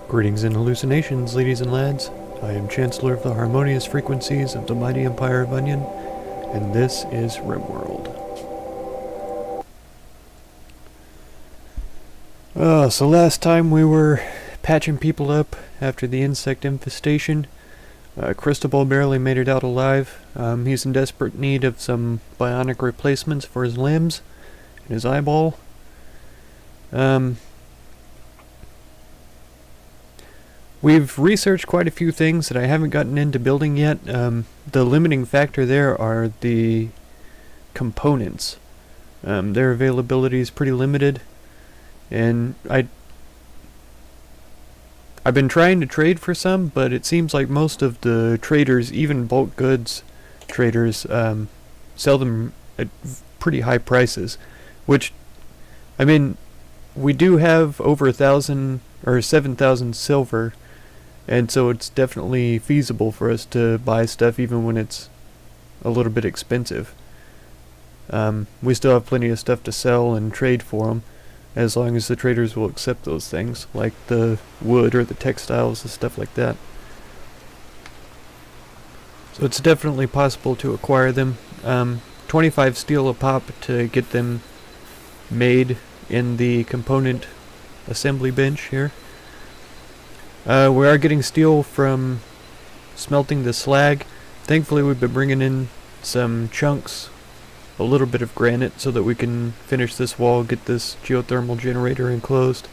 Greetings and hallucinations, ladies and lads. I am Chancellor of the Harmonious Frequencies of the Mighty Empire of Onion, and this is Rimworld. So last time we were patching people up after the insect infestation. Cristobal barely made it out alive. He's in desperate need of some bionic replacements for his limbs and his eyeball. We've researched quite a few things that I haven't gotten into building yet. The limiting factor there are the components. Their availability is pretty limited, and I've been trying to trade for some, but it seems like most of the traders, even bulk goods traders, sell them at pretty high prices, which, I mean, we do have over 1,000 or 7,000 silver, and so it's definitely feasible for us to buy stuff even when it's a little bit expensive. We still have plenty of stuff to sell and trade for them, as long as the traders will accept those things, like the wood or the textiles and stuff like that. So it's definitely possible to acquire them. 25 steel a pop to get them made in the component assembly bench here. We are getting steel from smelting the slag. Thankfully we've been bringing in some chunks, a little bit of granite, so that we can finish this wall, get this geothermal generator enclosed,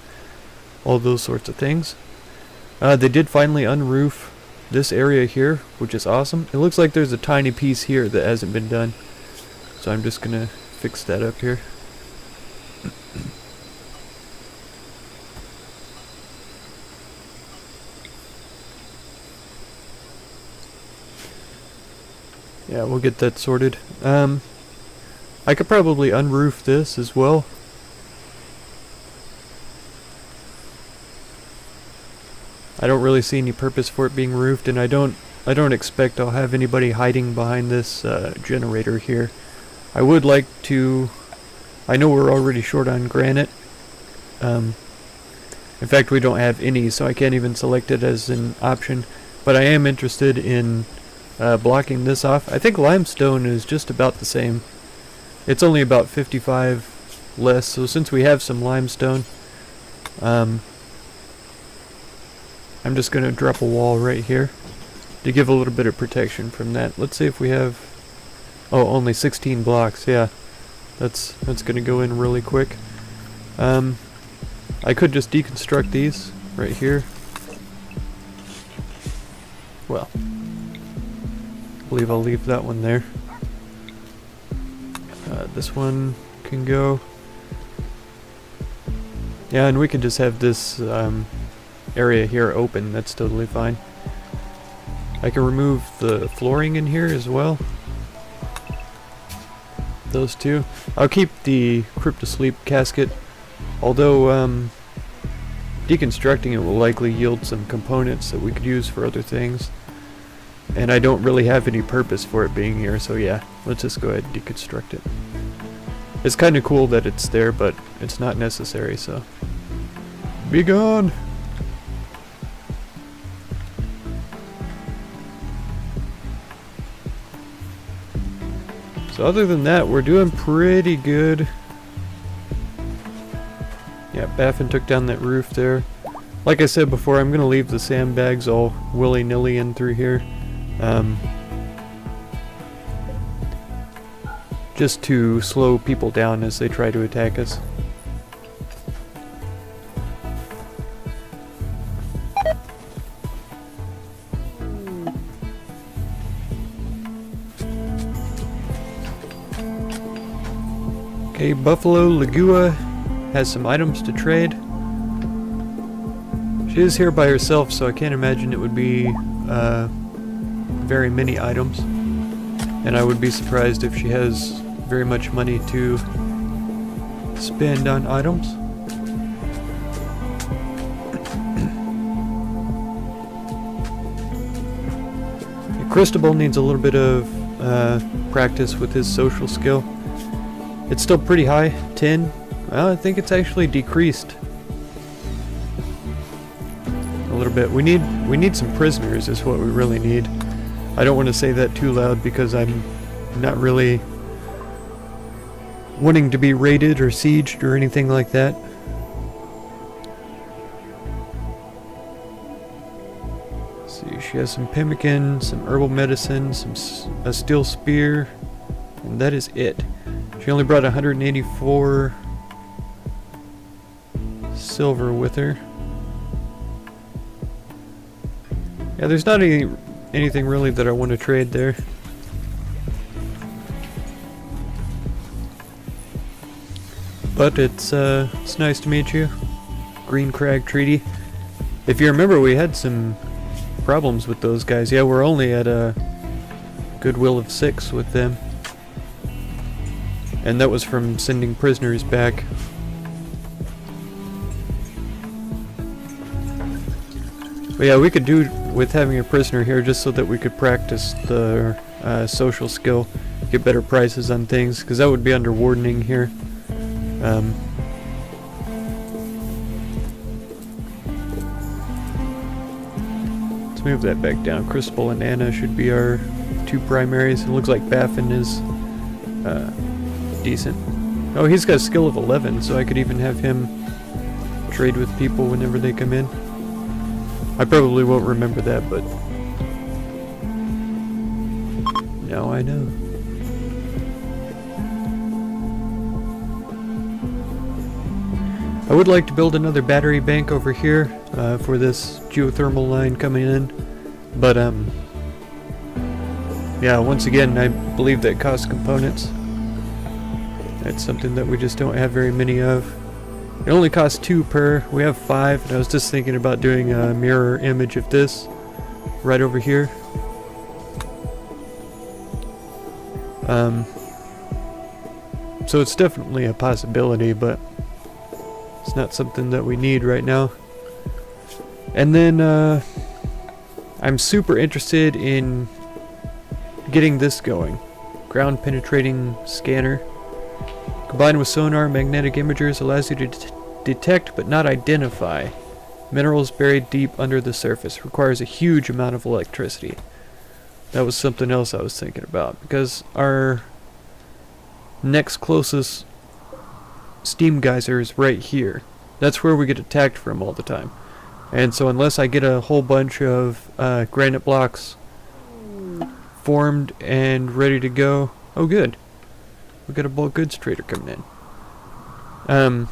all those sorts of things. They did finally unroof this area here, which is awesome. It looks like there's a tiny piece here that hasn't been done, so I'm just gonna fix that up here. Yeah, we'll get that sorted. I could probably unroof this as well. I don't really see any purpose for it being roofed, and I don't expect I'll have anybody hiding behind this generator here. I would like to. I know we're already short on granite. In fact, we don't have any, so I can't even select it as an option. But I am interested in blocking this off. I think limestone is just about the same. It's only about 55 less, so since we have some limestone, I'm just going to drop a wall right here to give a little bit of protection from that. Let's see if we have... Oh, only 16 blocks, yeah. That's going to go in really quick. I could just deconstruct these right here. Well, I believe I'll leave that one there. This one can go. Yeah, and we can just have this area here open. That's totally fine. I can remove the flooring in here as well. Those two. I'll keep the cryptosleep casket, although deconstructing it will likely yield some components that we could use for other things. And I don't really have any purpose for it being here, so yeah, let's just go ahead and deconstruct it. It's kind of cool that it's there, but it's not necessary, so... Be gone! So other than that, we're doing pretty good. Yeah, Baffin took down that roof there. Like I said before, I'm going to leave the sandbags all willy-nilly in through here. Just to slow people down as they try to attack us. Okay, Buffalo Lagua has some items to trade. She is here by herself, so I can't imagine it would be very many items. And I would be surprised if she has very much money to spend on items. Cristobal needs a little bit of practice with his social skill. It's still pretty high, 10. Well, I think it's actually decreased. a little bit. We need some prisoners is what we really need. I don't want to say that too loud because I'm not really wanting to be raided or sieged or anything like that. Let's see, she has some pemmican, some herbal medicine, a steel spear, and that is it. She only brought 184 silver with her. Yeah, there's not anything really that I want to trade there. But it's nice to meet you. Green Crag Treaty. If you remember, we had some problems with those guys. Yeah, we're only at a goodwill of 6 with them. And that was from sending prisoners back. But yeah, we could do with having a prisoner here just so that we could practice the social skill, get better prices on things, because that would be under wardening here. Let's move that back down. Crystal and Anna should be our 2 primaries. It looks like Baffin is decent. Oh, he's got a skill of 11, so I could even have him trade with people whenever they come in. I probably won't remember that, but now I know. I would like to build another battery bank over here for this geothermal line coming in, but yeah, once again, I believe that costs components. That's something that we just don't have very many of. It only costs 2 per. We have 5, and I was just thinking about doing a mirror image of this right over here. So it's definitely a possibility, but it's not something that we need right now. And then I'm super interested in getting this going. Ground penetrating scanner. Combined with sonar, magnetic imagers allows you to detect but not identify minerals buried deep under the surface. Requires a huge amount of electricity. That was something else I was thinking about, because our next closest steam geyser is right here. That's where we get attacked from all the time. And so unless I get a whole bunch of granite blocks formed and ready to go... Oh good. We got a bulk goods trader coming in.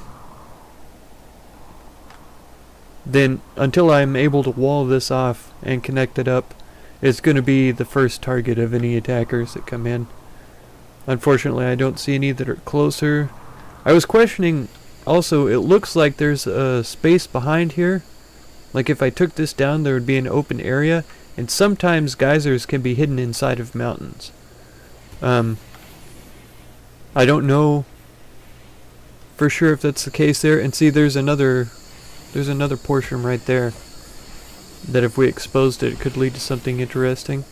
Then until I'm able to wall this off and connect it up, it's going to be the first target of any attackers that come in. Unfortunately, I don't see any that are closer. I was questioning also, it looks like there's a space behind here. Like if I took this down, there would be an open area, and sometimes geysers can be hidden inside of mountains. I don't know for sure if that's the case there. And see, there's another portion right there that if we exposed it, it could lead to something interesting.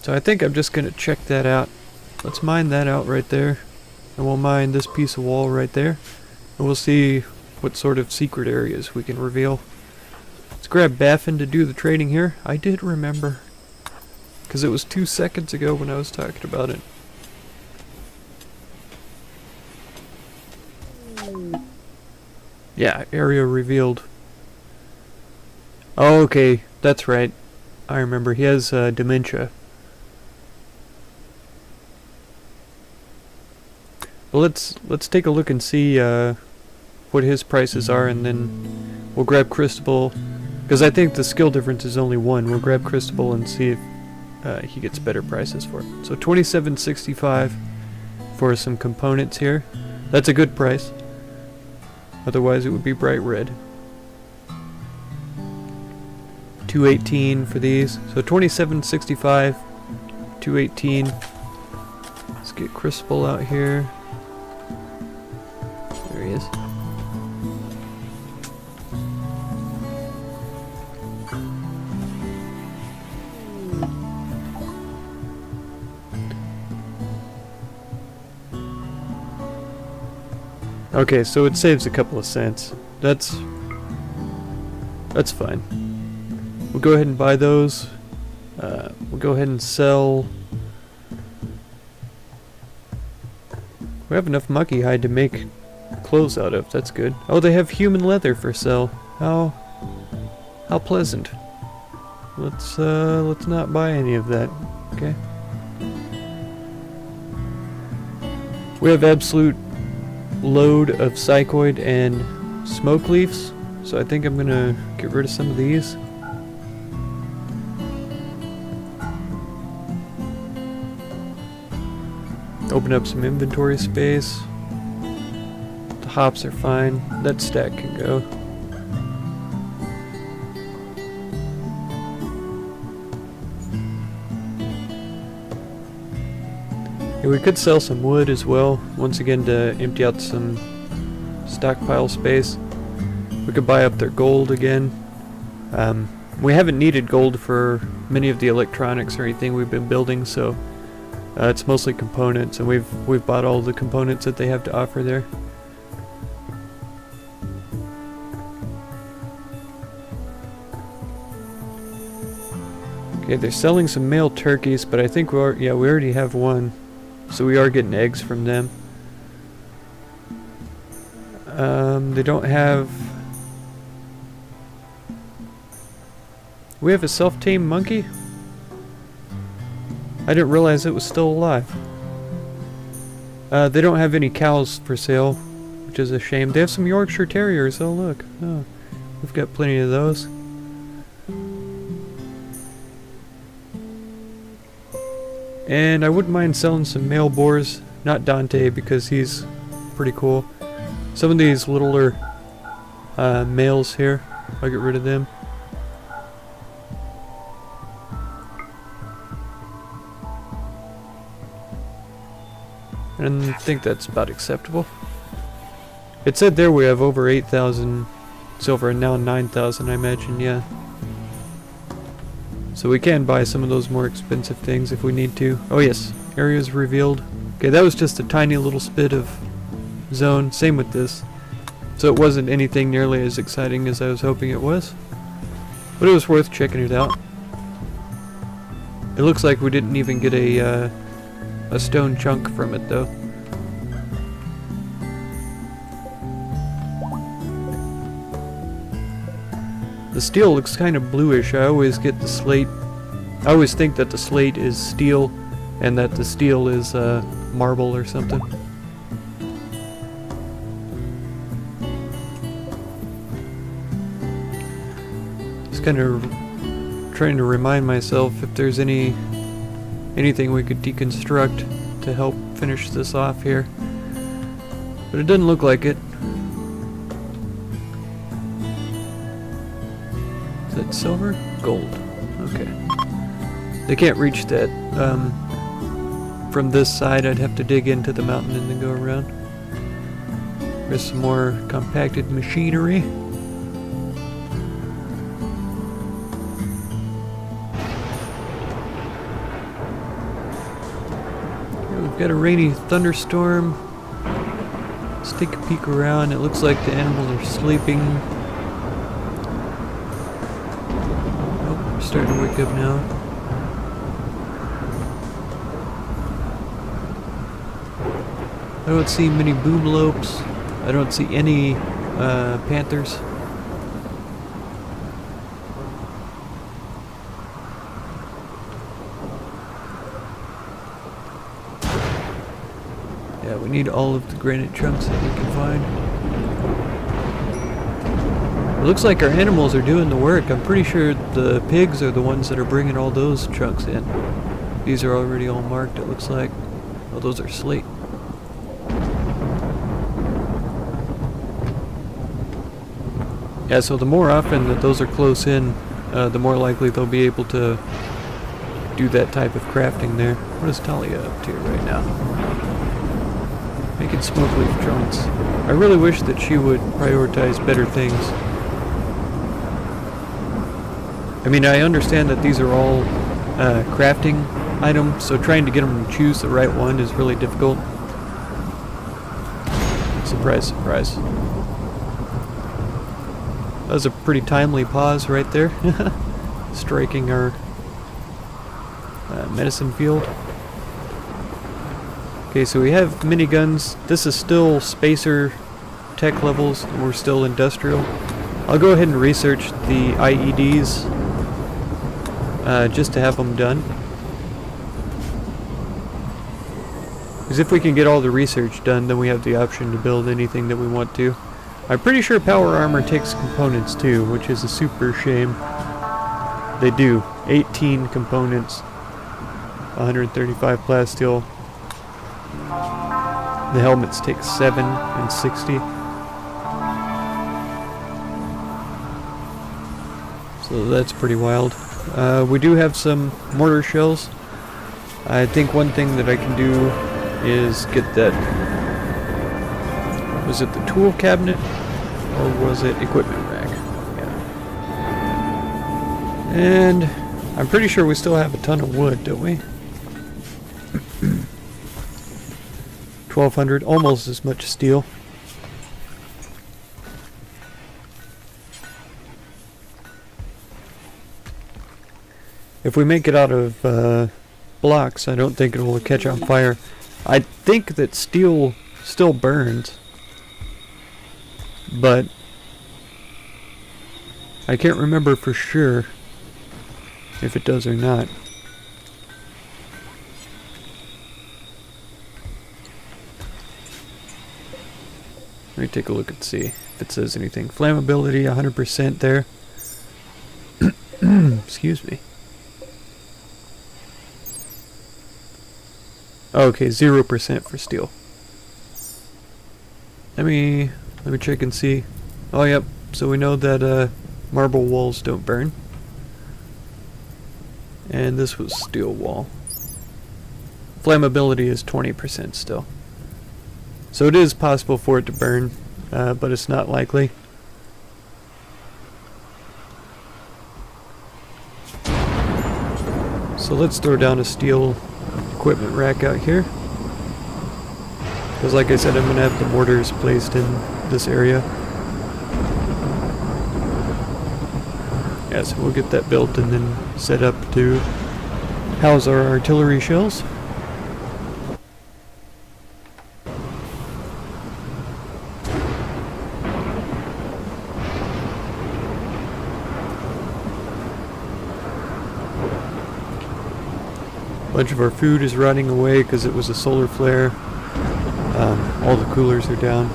So I think I'm just going to check that out. Let's mine that out right there. And we'll mine this piece of wall right there. And we'll see what sort of secret areas we can reveal. Let's grab Baffin to do the trading here. I did remember, because it was 2 seconds ago when I was talking about it. Yeah, area revealed. Oh, okay, that's right. I remember. He has dementia. Well, let's take a look and see what his prices are, and then we'll grab Cristobal, because I think the skill difference is only 1. We'll grab Cristobal and see if he gets better prices for it. So 27.65 for some components here. That's a good price. Otherwise it would be bright red. 218 for these. So 27.65, 218. Let's get Cristobal out here. There he is. Okay, so it saves a couple of cents. That's fine. We'll go ahead and buy those. We'll go ahead and sell. We have enough monkey hide to make clothes out of. That's good. Oh, they have human leather for sale. How pleasant. Let's not buy any of that. Okay. We have absolute load of psychoid and smoke leaves, so I think I'm gonna get rid of some of these. Open up some inventory space. The hops are fine. That stack can go. Yeah, we could sell some wood as well, once again to empty out some stockpile space. We could buy up their gold again. We haven't needed gold for many of the electronics or anything we've been building, so it's mostly components, and we've bought all the components that they have to offer there. Okay, they're selling some male turkeys, but I think we already have one, so we are getting eggs from them. They don't have. We have a self-tamed monkey? I didn't realize it was still alive. They don't have any cows for sale, which is a shame. They have some Yorkshire Terriers. Oh, look. Oh, we've got plenty of those. And I wouldn't mind selling some male boars. Not Dante, because he's pretty cool. Some of these littler males here, I'll get rid of them. And I think that's about acceptable. It said there we have over 8,000 silver and now 9,000, I imagine, yeah. So we can buy some of those more expensive things if we need to. Oh yes, areas revealed. Okay, that was just a tiny little spit of zone. Same with this. So it wasn't anything nearly as exciting as I was hoping it was. But it was worth checking it out. It looks like we didn't even get a stone chunk from it though. The steel looks kind of bluish. I always get the slate. I always think that the slate is steel and that the steel is marble or something. Just kind of trying to remind myself if there's anything we could deconstruct to help finish this off here. But it doesn't look like it. Is that silver? Gold. Okay. They can't reach that. From this side I'd have to dig into the mountain and then go around. There's some more compacted machinery. We've got a rainy thunderstorm. Let's take a peek around. It looks like the animals are sleeping. Oh, they're starting to wake up now. I don't see many boomlopes. I don't see any panthers. Yeah, we need all of the granite chunks that we can find. It looks like our animals are doing the work. I'm pretty sure the pigs are the ones that are bringing all those chunks in. These are already all marked, it looks like. Oh, those are slate. Yeah, so the more often that those are close in, the more likely they'll be able to do that type of crafting there. What is Talia up to right now? Making smoke leaf joints. I really wish that she would prioritize better things. I mean, I understand that these are all crafting items, so trying to get them to choose the right one is really difficult. Surprise, surprise. That was a pretty timely pause right there. Striking our medicine field. Okay, so we have miniguns. This is still spacer tech levels, and we're still industrial. I'll go ahead and research the IEDs just to have them done. Because if we can get all the research done, then we have the option to build anything that we want to. I'm pretty sure power armor takes components too, which is a super shame. They do. 18 components, 135 plasteel. The helmets take 7 and 60. So that's pretty wild. We do have some mortar shells. I think one thing that I can do is get that, was it the tool cabinet or was it equipment rack? Yeah. And I'm pretty sure we still have a ton of wood, don't we? 1200, almost as much steel. If we make it out of blocks, I don't think it will catch on fire. I think that steel still burns, but I can't remember for sure if it does or not. Let me take a look and see if it says anything. Flammability, 100% there. Excuse me. Okay, 0% for steel. Let me check and see. Oh, yep. So we know that marble walls don't burn. And this was steel wall. Flammability is 20% still. So it is possible for it to burn, but it's not likely. So let's throw down a steel equipment rack out here. Because like I said, I'm going to have the mortars placed in this area. Yeah, so we'll get that built and then set up to house our artillery shells. Bunch of our food is rotting away because it was a solar flare. All the coolers are down.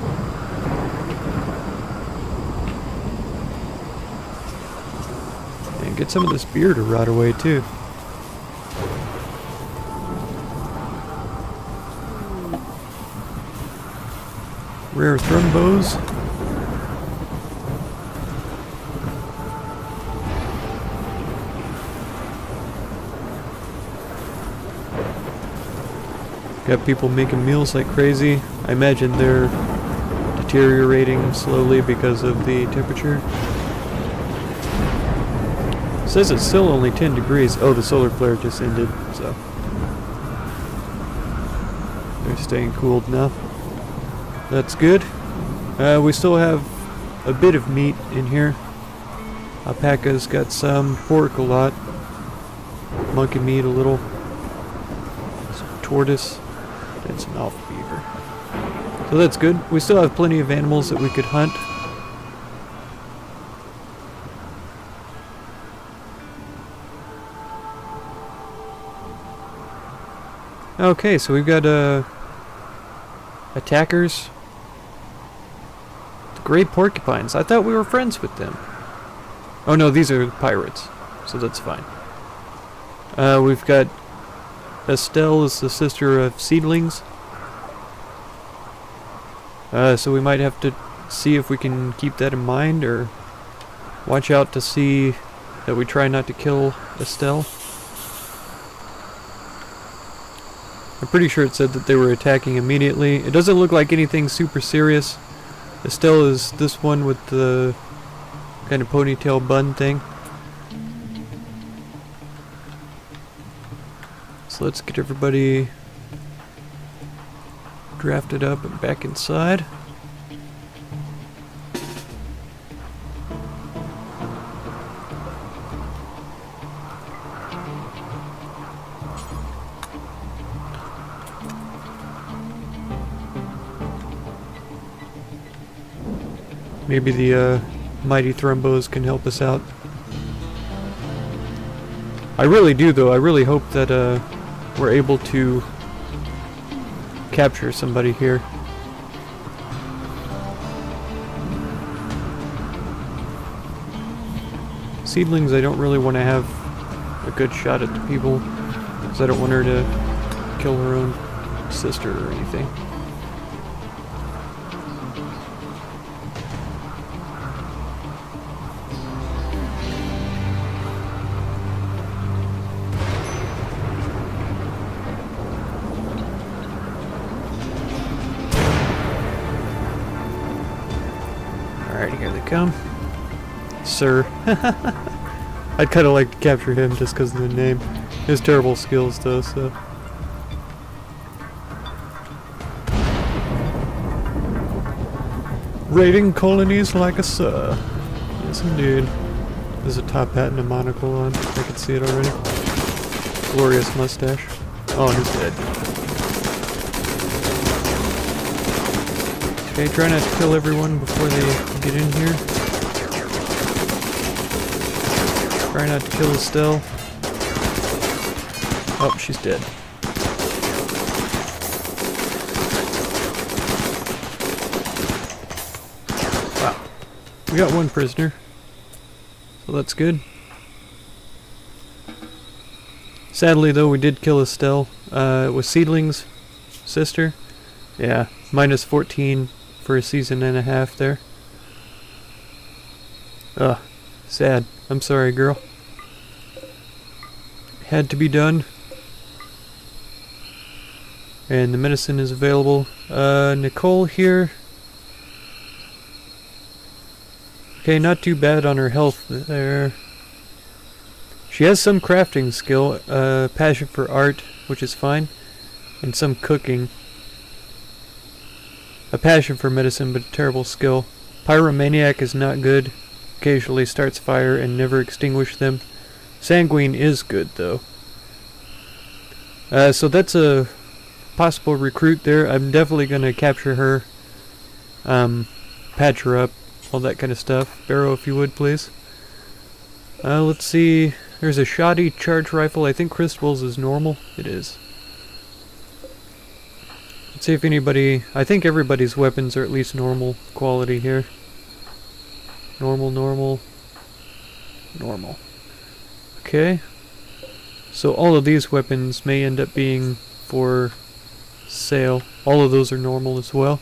And get some of this beer to rot away too. Rare thrombos. Got people making meals like crazy. I imagine they're deteriorating slowly because of the temperature. It says it's still only 10 degrees. Oh, the solar flare just ended, so they're staying cooled now. That's good. We still have a bit of meat in here. Alpaca's got some, pork a lot, monkey meat a little, some tortoise, and some alpha beaver. So that's good. We still have plenty of animals that we could hunt. Okay, so we've got attackers. The great porcupines. I thought we were friends with them. Oh no, these are pirates, so that's fine. We've got Estelle is the sister of seedlings. So we might have to see if we can keep that in mind, or watch out to see that we try not to kill Estelle. I'm pretty sure it said that they were attacking immediately. It doesn't look like anything super serious. Estelle is this one with the kind of ponytail bun thing. So let's get everybody drafted up and back inside. Maybe the mighty Thrumbos can help us out. I really do, though. I really hope that we're able to capture somebody here. Seedlings, I don't really want to have a good shot at the people, because I don't want her to kill her own sister or anything. Alright, here they come. Sir. I'd kind of like to capture him just because of the name. He has terrible skills though, so... Raiding colonies like a sir. Yes, indeed. There's a top hat and a monocle on. I can see it already. Glorious mustache. Oh, he's dead. Okay, try not to kill everyone before they get in here. Try not to kill Estelle. Oh, she's dead. Wow. We got one prisoner. So that's good. Sadly though, we did kill Estelle. It was Seedling's sister. Yeah, minus 14 for a season and a half there. Ugh. Sad. I'm sorry, girl. Had to be done. And the medicine is available. Nicole here. Okay, not too bad on her health there. She has some crafting skill, passion for art, which is fine, and some cooking. A passion for medicine, but a terrible skill. Pyromaniac is not good. Occasionally starts fire and never extinguish them. Sanguine is good though. So that's a possible recruit there. I'm definitely gonna capture her, patch her up, all that kind of stuff. Barrow, if you would, please. Let's see. There's a shoddy charge rifle. I think Crystal's is normal. It is. Let's see if anybody... I think everybody's weapons are at least normal quality here. Normal, normal, normal. Okay. So all of these weapons may end up being for sale. All of those are normal as well.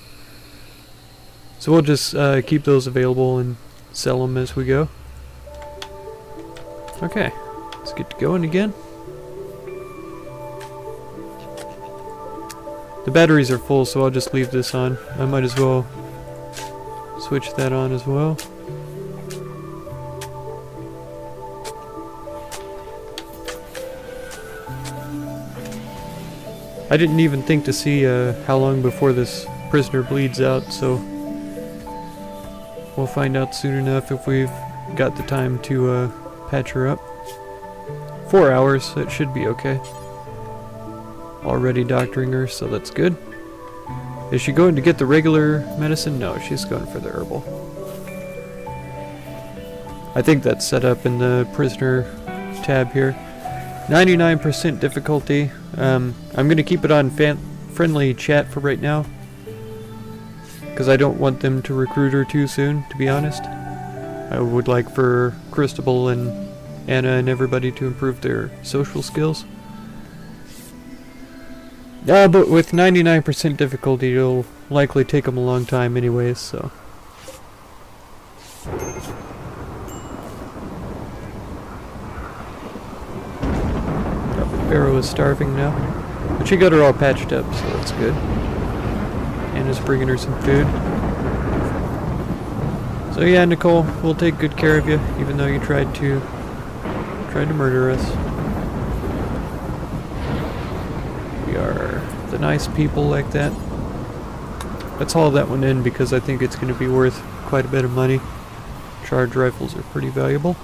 So we'll just keep those available and sell them as we go. Okay. Let's get to going again. The batteries are full, so I'll just leave this on. I might as well switch that on as well. I didn't even think to see how long before this prisoner bleeds out, so we'll find out soon enough if we've got the time to patch her up. 4 hours, so it should be okay. Already doctoring her, so that's good. Is she going to get the regular medicine? No, she's going for the herbal. I think that's set up in the prisoner tab here. 99% difficulty. I'm going to keep it on friendly chat for right now, because I don't want them to recruit her too soon, to be honest. I would like for Cristobal and Anna and everybody to improve their social skills. But with 99% difficulty, it'll likely take them a long time anyways, so... Barrow is starving now. But she got her all patched up, so that's good. Anna's bringing her some food. So yeah, Nicole, we'll take good care of you, even though you tried to murder us. We are the nice people like that. Let's haul that one in because I think it's going to be worth quite a bit of money. Charge rifles are pretty valuable.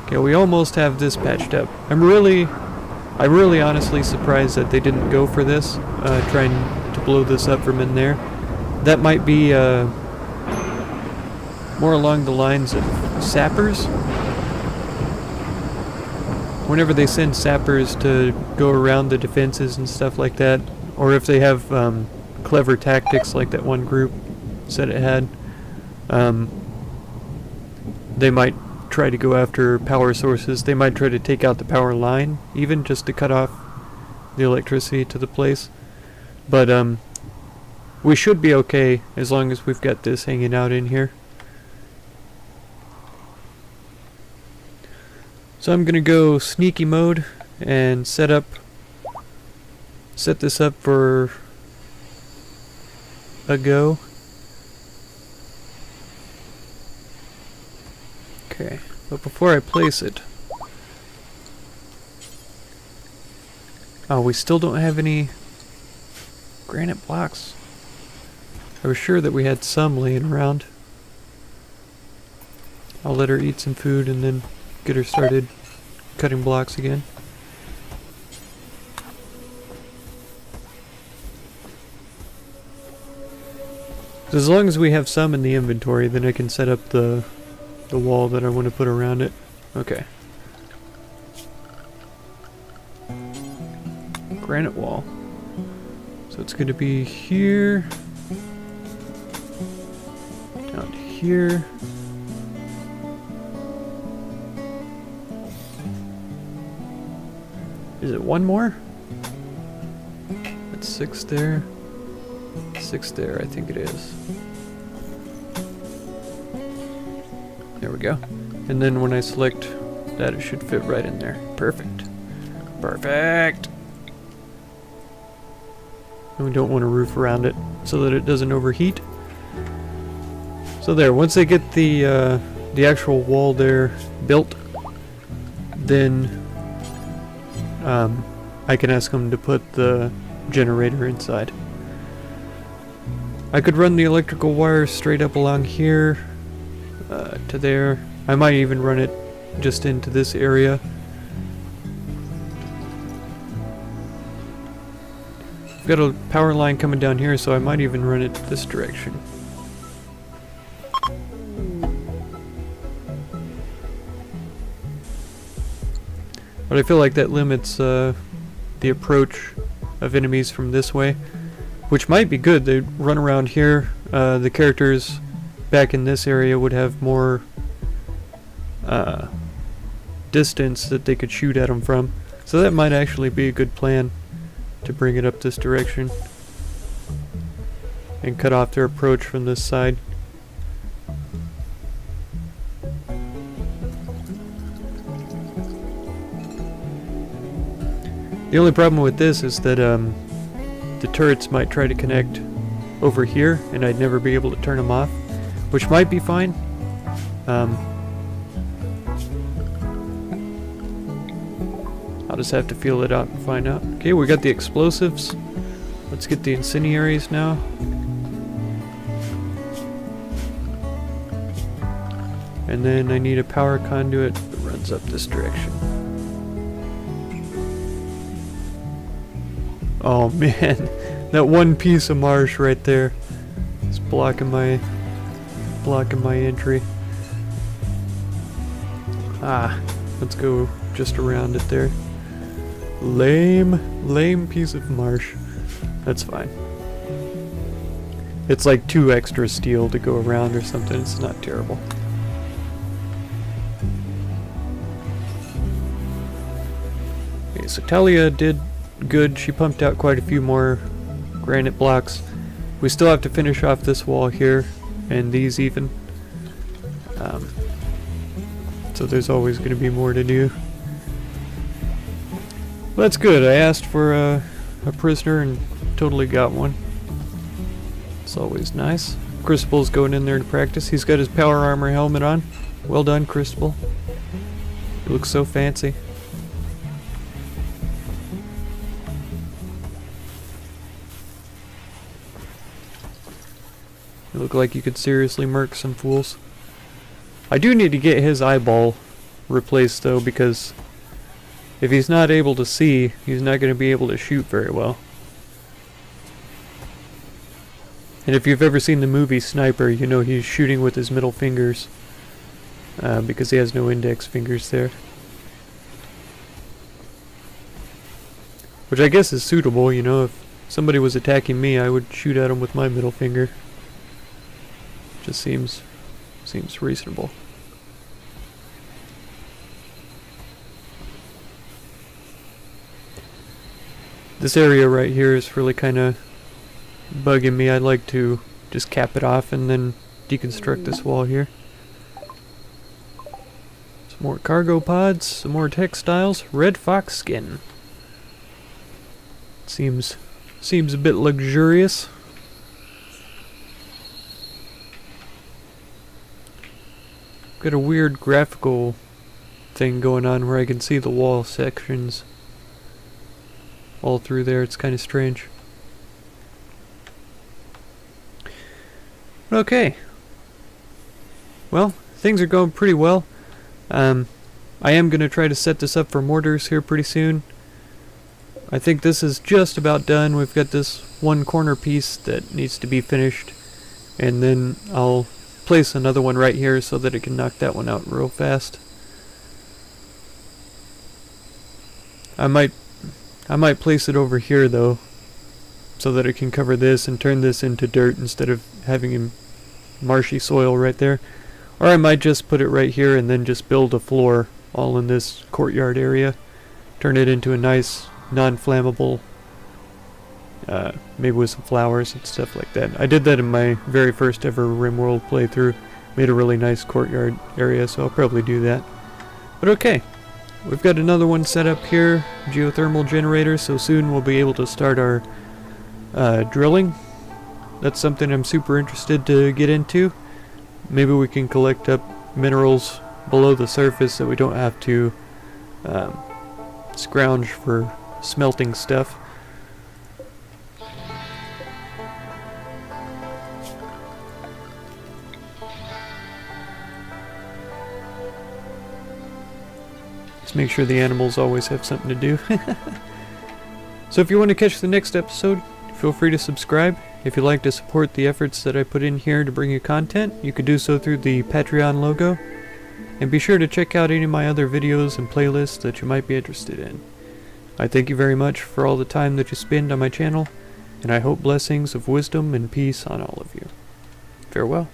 Okay, we almost have this patched up. I'm really I'm really honestly surprised that they didn't go for this, trying to blow this up from in there. That might be more along the lines of sappers. Whenever they send sappers to go around the defenses and stuff like that, or if they have clever tactics like that one group said it had, they might try to go after power sources. They might try to take out the power line, even just to cut off the electricity to the place. But we should be okay as long as we've got this hanging out in here. So I'm gonna go sneaky mode and set this up for a go. Okay, but before I place it, oh, we still don't have any granite blocks. I was sure that we had some laying around. I'll let her eat some food and then get her started cutting blocks again. So as long as we have some in the inventory, then I can set up the wall that I want to put around it. Okay. Granite wall. So it's going to be here, down here. Is it one more? That's 6 there. 6 there, I think it is. There we go. And then when I select that, it should fit right in there. Perfect. Perfect! And we don't want a roof around it so that it doesn't overheat. So there, once they get the actual wall there built, then I can ask them to put the generator inside. I could run the electrical wires straight up along here to there. I might even run it just into this area. I've got a power line coming down here, so I might even run it this direction. But I feel like that limits the approach of enemies from this way, which might be good. They run around here. The characters back in this area would have more distance that they could shoot at them from. So that might actually be a good plan, to bring it up this direction and cut off their approach from this side. The only problem with this is that the turrets might try to connect over here and I'd never be able to turn them off, which might be fine. I'll just have to feel it out and find out. Okay, we got the explosives. Let's get the incendiaries now. And then I need a power conduit that runs up this direction. Oh man, that one piece of marsh right there is blocking my entry. Ah, let's go just around it there. Lame piece of marsh. That's fine. It's like 2 extra steel to go around or something. It's not terrible. Okay, so Talia did good. She pumped out quite a few more granite blocks. We still have to finish off this wall here and these even. So there's always going to be more to do. Well, that's good. I asked for a prisoner and totally got one. It's always nice. Crucible's going in there to practice. He's got his power armor helmet on. Well done, Crucible. You look so fancy. You look like you could seriously murk some fools. I do need to get his eyeball replaced though, because if he's not able to see, he's not going to be able to shoot very well. And if you've ever seen the movie Sniper, you know he's shooting with his middle fingers because he has no index fingers there. Which I guess is suitable, you know, if somebody was attacking me, I would shoot at him with my middle finger. Just seems reasonable. This area right here is really kind of bugging me. I'd like to just cap it off and then deconstruct this wall here. Some more cargo pods, some more textiles, red fox skin. Seems a bit luxurious. Got a weird graphical thing going on where I can see the wall sections all through there. It's kind of strange. Okay. Well, things are going pretty well. I am going to try to set this up for mortars here pretty soon. I think this is just about done. We've got this one corner piece that needs to be finished, and then I'll place another one right here so that it can knock that one out real fast. I might place it over here though, so that it can cover this and turn this into dirt instead of having a marshy soil right there. Or I might just put it right here and then just build a floor all in this courtyard area. Turn it into a nice non-flammable, maybe with some flowers and stuff like that. I did that in my very first ever Rimworld playthrough. Made a really nice courtyard area, so I'll probably do that. But okay, we've got another one set up here, geothermal generator, so soon we'll be able to start our drilling. That's something I'm super interested to get into. Maybe we can collect up minerals below the surface so we don't have to scrounge for smelting stuff. Just make sure the animals always have something to do. So if you want to catch the next episode, feel free to subscribe. If you'd like to support the efforts that I put in here to bring you content, you could do so through the Patreon logo. And be sure to check out any of my other videos and playlists that you might be interested in. I thank you very much for all the time that you spend on my channel, and I hope blessings of wisdom and peace on all of you. Farewell.